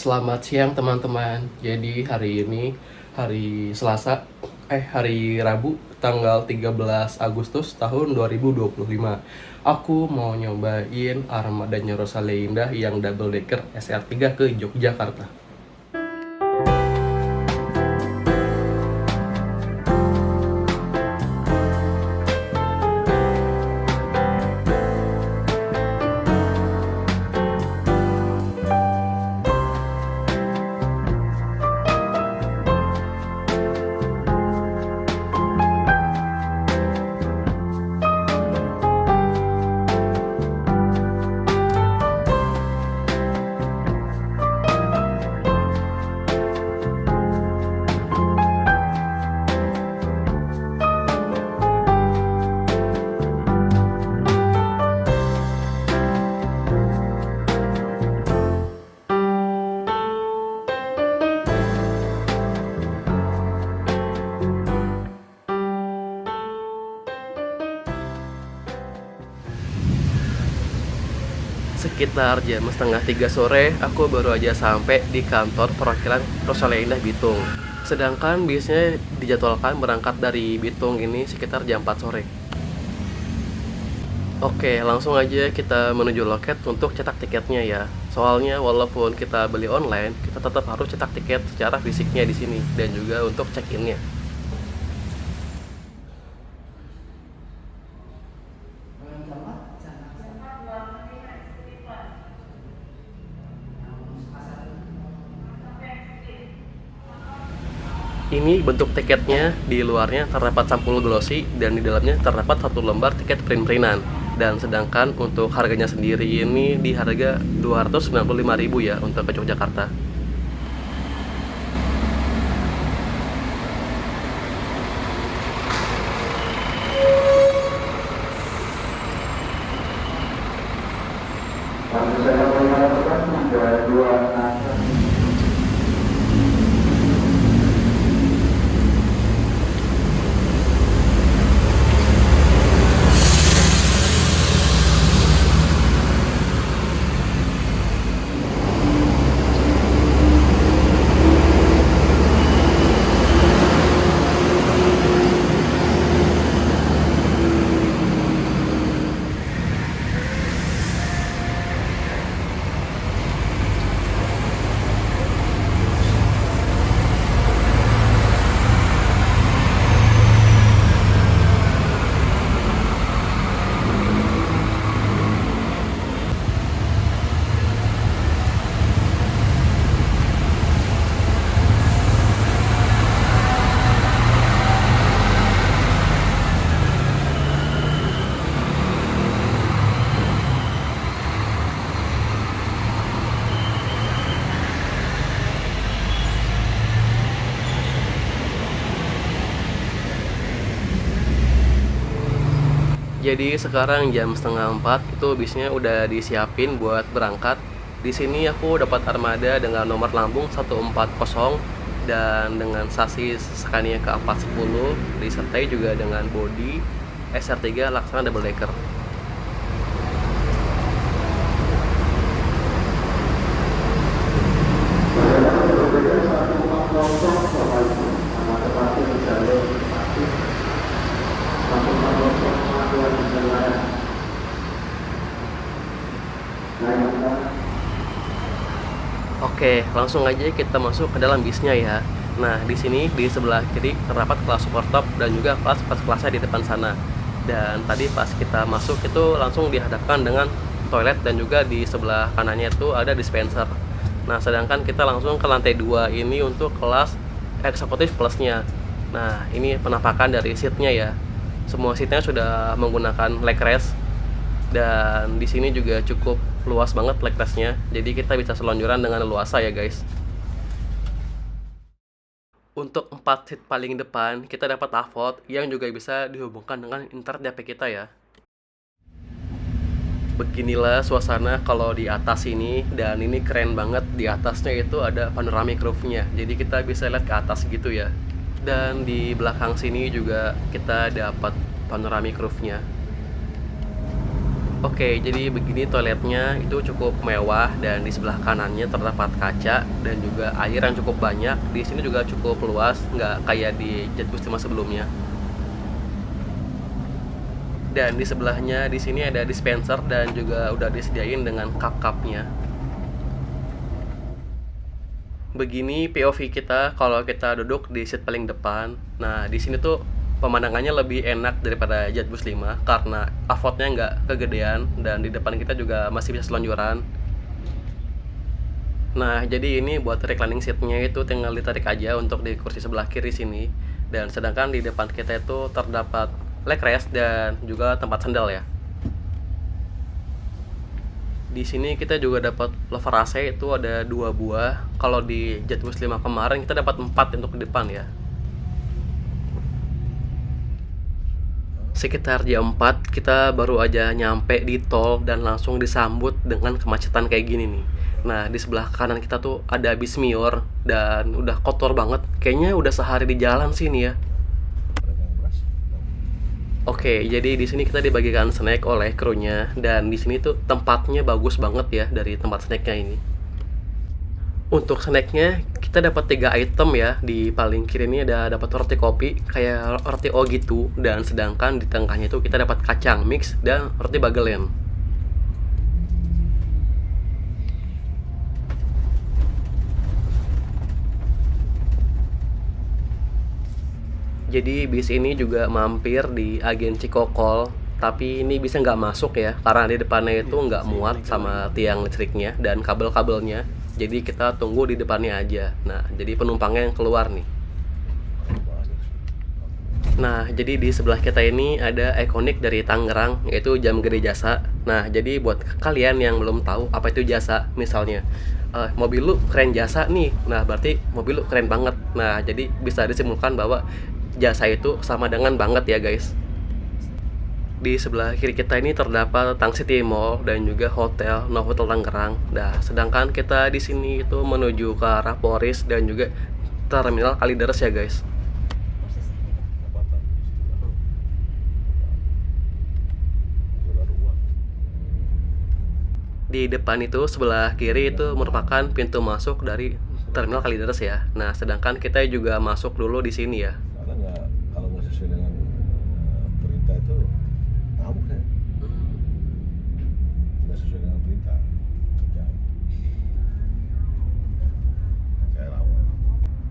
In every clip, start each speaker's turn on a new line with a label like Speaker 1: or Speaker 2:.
Speaker 1: Selamat siang teman-teman. Jadi hari ini hari Selasa, hari Rabu tanggal 13 Agustus tahun 2025. Aku mau nyobain armadanya Rosalia yang double decker SR3 ke Yogyakarta. Sekitar jam setengah 3 sore, aku baru aja sampai di kantor perwakilan Rosalia Indah Bitung. Sedangkan bisnya dijadwalkan berangkat dari Bitung ini sekitar jam 4 sore. Oke, langsung aja kita menuju loket untuk cetak tiketnya ya. Soalnya walaupun kita beli online, kita tetap harus cetak tiket secara fisiknya di sini dan juga untuk check-innya. Ini bentuk tiketnya, di luarnya terdapat sampul glossy dan di dalamnya terdapat satu lembar tiket print-printan. Dan sedangkan untuk harganya sendiri ini di harga 295.000 ya untuk ke Yogyakarta.
Speaker 2: Lalu saya mengatakan ada dua anak.
Speaker 1: Jadi sekarang jam setengah 4 itu bisnya udah disiapin buat berangkat. Di sini aku dapat armada dengan nomor lambung 140 dan dengan sasis Scania K410 disertai juga dengan bodi SR3 Laksana double decker. Oke, langsung aja kita masuk ke dalam bisnya ya. Nah, di sini di sebelah kiri terdapat kelas super top dan juga kelas first class-nya di depan sana. Dan tadi pas kita masuk itu langsung dihadapkan dengan toilet dan juga di sebelah kanannya itu ada dispenser. Nah, sedangkan kita langsung ke lantai 2 ini untuk kelas eksekutif plusnya. Nah, ini penampakan dari seatnya ya. Semua seatnya sudah menggunakan leg rest dan di sini juga cukup luas banget leg restnya, jadi kita bisa selonjoran dengan leluasa ya guys. Untuk 4 seat paling depan kita dapat AVOD yang juga bisa dihubungkan dengan internet HP kita ya. Beginilah suasana kalau di atas ini, dan ini keren banget, di atasnya itu ada panoramic roof-nya, jadi kita bisa lihat ke atas gitu ya. Dan di belakang sini juga kita dapat panoramic roof-nya. Oke, jadi begini toiletnya itu cukup mewah dan di sebelah kanannya terdapat kaca dan juga air yang cukup banyak. Di sini juga cukup luas, nggak kayak di Jetbus 5 sebelumnya. Dan di sebelahnya di sini ada dispenser dan juga udah disediain dengan cup-cupnya. Begini POV kita kalau kita duduk di seat paling depan. Nah, di sini tuh pemandangannya lebih enak daripada Jetbus 5 karena avotnya nggak kegedean dan di depan kita juga masih bisa selonjoran. Nah, jadi ini buat reclining seatnya itu tinggal ditarik aja untuk di kursi sebelah kiri sini. Dan sedangkan di depan kita itu terdapat leg rest dan juga tempat sandal ya. Di sini kita juga dapat lover AC itu ada 2 buah. Kalau di Jetbus 5 kemarin kita dapat 4 untuk di depan ya. Sekitar jam 4 kita baru aja nyampe di tol dan langsung disambut dengan kemacetan kayak gini nih. Nah, di sebelah kanan kita tuh ada bis Mior dan udah kotor banget. Kayaknya udah sehari di jalan sini ya. Oke, jadi di sini kita dibagikan snack oleh krunya dan di sini tuh tempatnya bagus banget ya dari tempat snacknya ini. Untuk snacknya kita dapat 3 item ya. Di paling kiri ini ada dapat roti kopi kayak roti O gitu dan sedangkan di tengahnya itu kita dapat kacang mix dan roti bagelen. Jadi bis ini juga mampir di agen Cikokol, tapi ini bisa nggak masuk ya karena di depannya itu nggak muat sama tiang listriknya dan kabel-kabelnya. Jadi kita tunggu di depannya aja. Nah, jadi penumpangnya yang keluar nih. Nah, jadi di sebelah kita ini ada ikonik dari Tangerang, yaitu Jam Gede Jasa. Nah, jadi buat kalian yang belum tahu apa itu jasa, misalnya mobil lu keren jasa nih, nah berarti mobil lu keren banget. Nah, jadi bisa disimpulkan bahwa jasa itu sama dengan banget ya guys. Di sebelah kiri kita ini terdapat Tang City Mall dan juga hotel Novotel Tangerang. Nah, sedangkan kita di sini itu menuju ke arah Polris dan juga Terminal Kalideres ya guys. Di depan itu sebelah kiri itu merupakan pintu masuk dari Terminal Kalideres ya. Nah, sedangkan kita juga masuk dulu di sini ya.
Speaker 3: Karena kalau nggak sesuai dengan perintah itu ngamuk ya, nggak sesuai dengan perintah kerjaan. Saya lawan.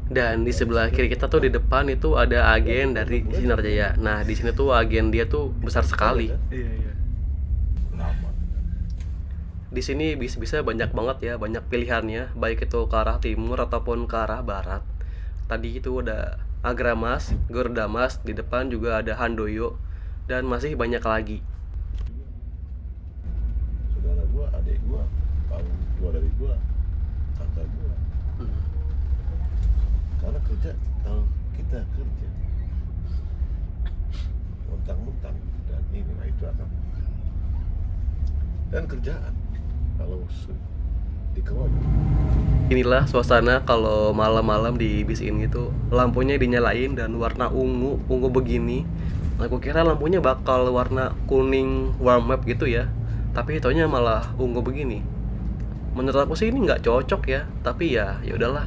Speaker 1: Dan di sebelah kiri kita tuh di depan itu ada agen dari Sinar Jaya. Nah, di sini tuh agen dia tuh besar sekali.
Speaker 3: Iya. Lama.
Speaker 1: Di sini bisa banyak banget ya, banyak pilihannya, baik itu ke arah timur ataupun ke arah barat. Tadi itu ada Agramas, Gordamas, di depan juga ada Handoyo dan masih banyak lagi.
Speaker 3: Saudara gua, adik gua, tahu gua dari gua, kakak gua. Karena kerja, kalau kita kerja mentang-mentang dan ini nah itu akan dan kerjaan kalau dikelola.
Speaker 1: Inilah suasana kalau malam-malam di bis ini tuh lampunya dinyalain dan warna ungu begini. Aku kira lampunya bakal warna kuning warm up gitu ya, tapi taunya malah ungu begini. Menurut aku sih ini nggak cocok ya, tapi ya udahlah.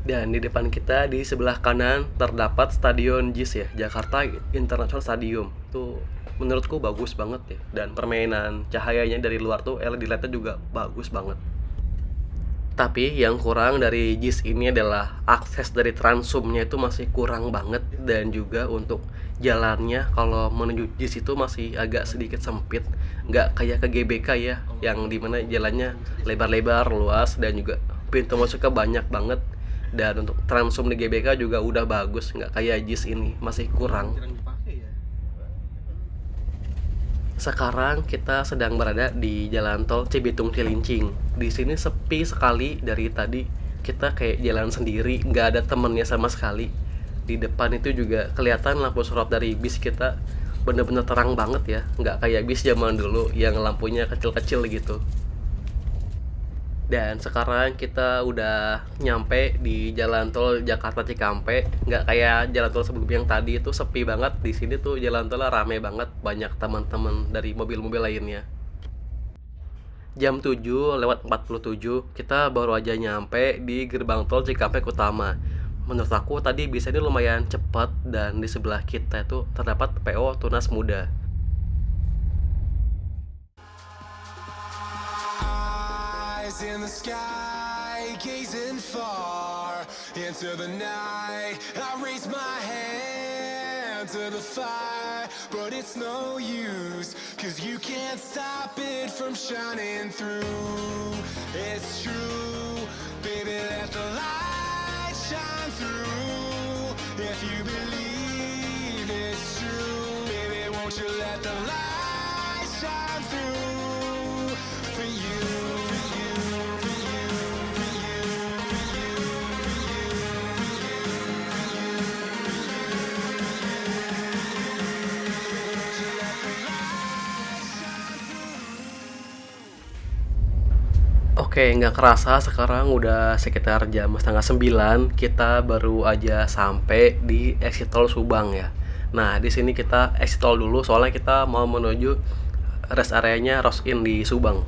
Speaker 1: Dan di depan kita di sebelah kanan terdapat Stadion JIS ya, Jakarta International Stadium. Itu menurutku bagus banget ya, dan permainan cahayanya dari luar tuh LED LED-nya juga bagus banget. Tapi yang kurang dari JIS ini adalah akses dari Transumnya itu masih kurang banget dan juga untuk jalannya kalau menuju JIS itu masih agak sedikit sempit, nggak kayak ke GBK ya yang dimana jalannya lebar-lebar luas dan juga pintu masuknya banyak banget. Dan untuk Transum di GBK juga udah bagus, nggak kayak JIS ini, masih kurang. Sekarang kita sedang berada di jalan tol Cibitung Cilincing. Di sini sepi sekali dari tadi. Kita kayak jalan sendiri, nggak ada temennya sama sekali. Di depan itu juga kelihatan lampu sorot dari bis kita bener-bener terang banget ya, nggak kayak bis zaman dulu yang lampunya kecil-kecil gitu. Dan sekarang kita udah nyampe di jalan tol Jakarta Cikampek. Nggak kayak jalan tol sebelumnya yang tadi itu sepi banget. Di sini tuh jalan tolnya rame banget, banyak teman-teman dari mobil-mobil lainnya. Jam 7:47 kita baru aja nyampe di gerbang tol Cikampek Utama. Menurut aku tadi bisa ini lumayan cepat, dan di sebelah kita itu terdapat PO Tunas Muda.
Speaker 4: Eyes in the sky, gazing far into the night. I raise my hand to the fire, but it's no use, 'cause you can't stop it from shining through. It's true, baby, let the light shine through. If you believe it's true, baby, won't you let the light shine through for you.
Speaker 1: Oke, nggak kerasa sekarang udah sekitar jam setengah 9, kita baru aja sampai di exit tol Subang ya. Nah, di sini kita exit tol dulu soalnya kita mau menuju rest areanya Rosin di Subang.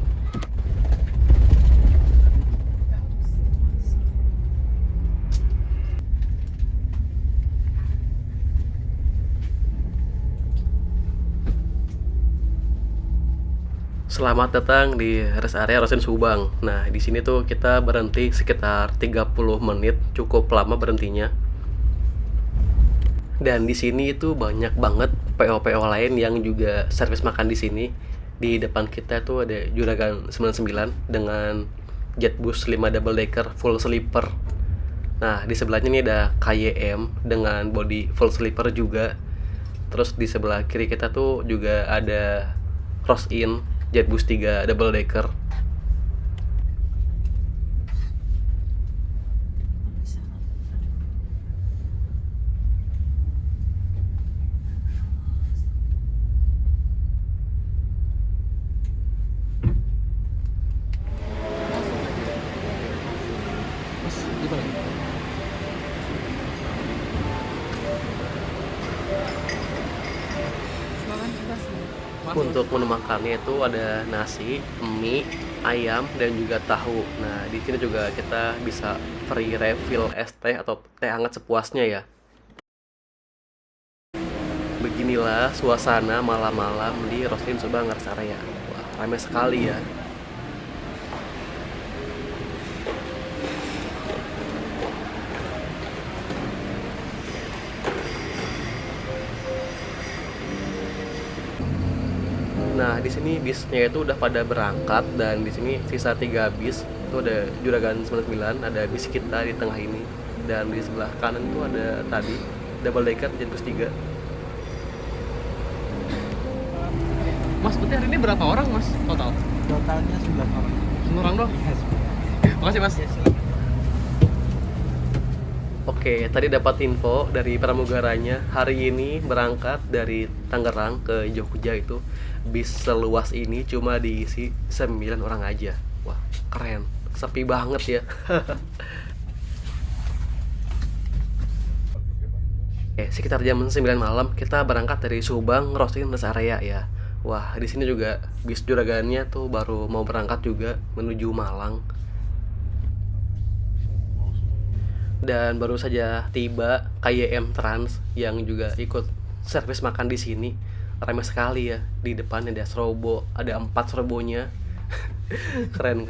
Speaker 1: Selamat datang di rest area Rosin Subang. Nah, di sini tuh kita berhenti sekitar 30 menit, cukup lama berhentinya. Dan di sini itu banyak banget PO-PO lain yang juga servis makan di sini. Di depan kita tuh ada Juragan 99 dengan Jetbus 5 double decker full sleeper. Nah, di sebelahnya nih ada KYM dengan body full sleeper juga. Terus di sebelah kiri kita tuh juga ada Rosin Jetbus 3 double decker. Mas, gimana? Untuk menu makannya itu ada nasi, mie, ayam, dan juga tahu. Nah, di sini juga kita bisa free refill es teh atau teh hangat sepuasnya ya. Beginilah suasana malam-malam di Rosin Subang Rest Area. Wah, ramai sekali ya. Nah, di sini bisnya itu udah pada berangkat, dan di sini sisa 3 bis. Itu ada Juragan 99, ada bis kita di tengah ini, dan di sebelah kanan itu ada tadi double decker Jetbus 3. Mas, berarti hari ini berapa orang, Mas, total?
Speaker 5: Totalnya 9 orang.
Speaker 1: 9 orang doang?
Speaker 5: Yes.
Speaker 1: Makasih, Mas. Oke, tadi dapat info dari pramugaranya. Hari ini berangkat dari Tangerang ke Jogja itu bis seluas ini cuma diisi 9 orang aja. Wah, keren. Sepi banget ya. Sekitar jam 9 malam kita berangkat dari Subang Rosin Rest Area ya. Wah, di sini juga bis juragannya tuh baru mau berangkat juga menuju Malang. Dan baru saja tiba KYM Trans yang juga ikut servis makan di sini. Ramai sekali ya. Di depan ada strobo, ada 4 strobonya. Keren.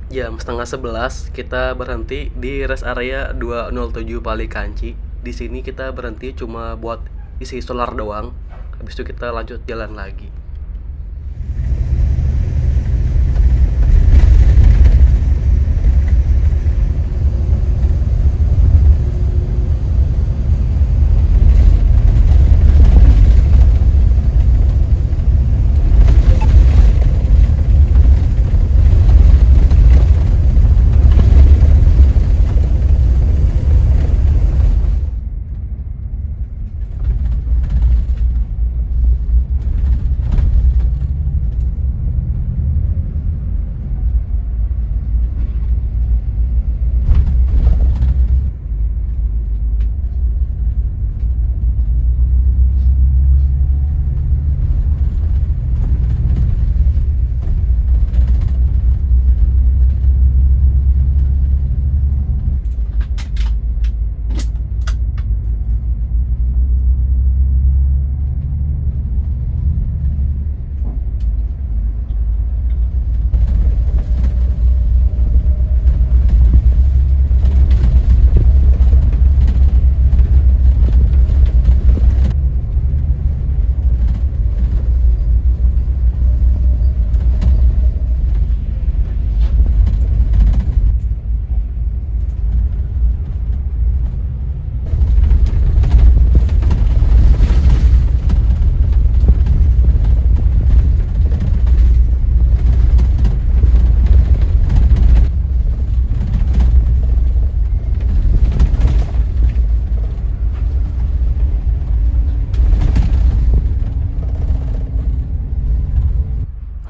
Speaker 1: Jam setengah 11 kita berhenti di rest area 207 Palikanci. Di sini kita berhenti cuma buat isi solar doang. habis itu kita lanjut jalan lagi.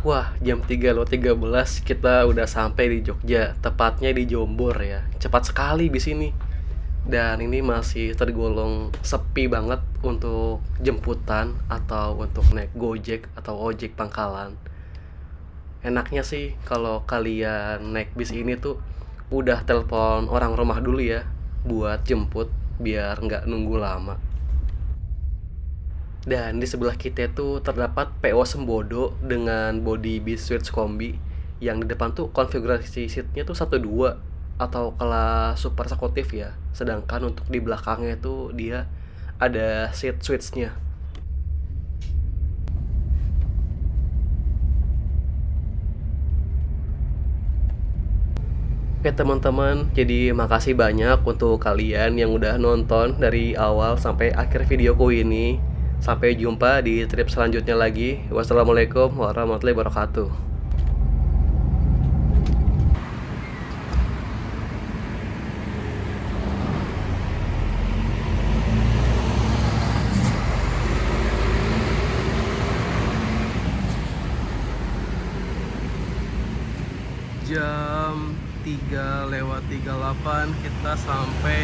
Speaker 1: Wah, jam 3.13 kita udah sampai di Jogja, tepatnya di Jombor ya. Cepat sekali bis ini. Dan ini masih tergolong sepi banget untuk jemputan atau untuk naik Gojek atau ojek pangkalan. Enaknya sih kalau kalian naik bis ini tuh udah telepon orang rumah dulu ya buat jemput biar nggak nunggu lama. Dan di sebelah kita tuh terdapat PO Sembodo dengan body bis switch kombi. Yang di depan tuh konfigurasi seatnya tuh 1-2 atau kelas super eksekutif ya. Sedangkan untuk di belakangnya tuh dia ada seat switchnya. Oke teman-teman, jadi makasih banyak untuk kalian yang udah nonton dari awal sampai akhir videoku ini. Sampai jumpa di trip selanjutnya lagi. Wassalamualaikum warahmatullahi wabarakatuh. Jam 3:38 kita sampai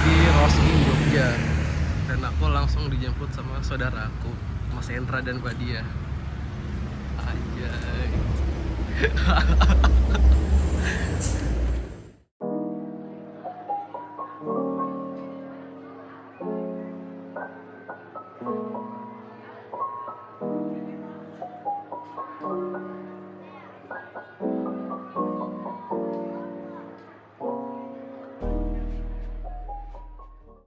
Speaker 1: di Roslin Jogja. Dan aku langsung dijemput sama saudaraku, Mas Hendra dan Badia. Anjay.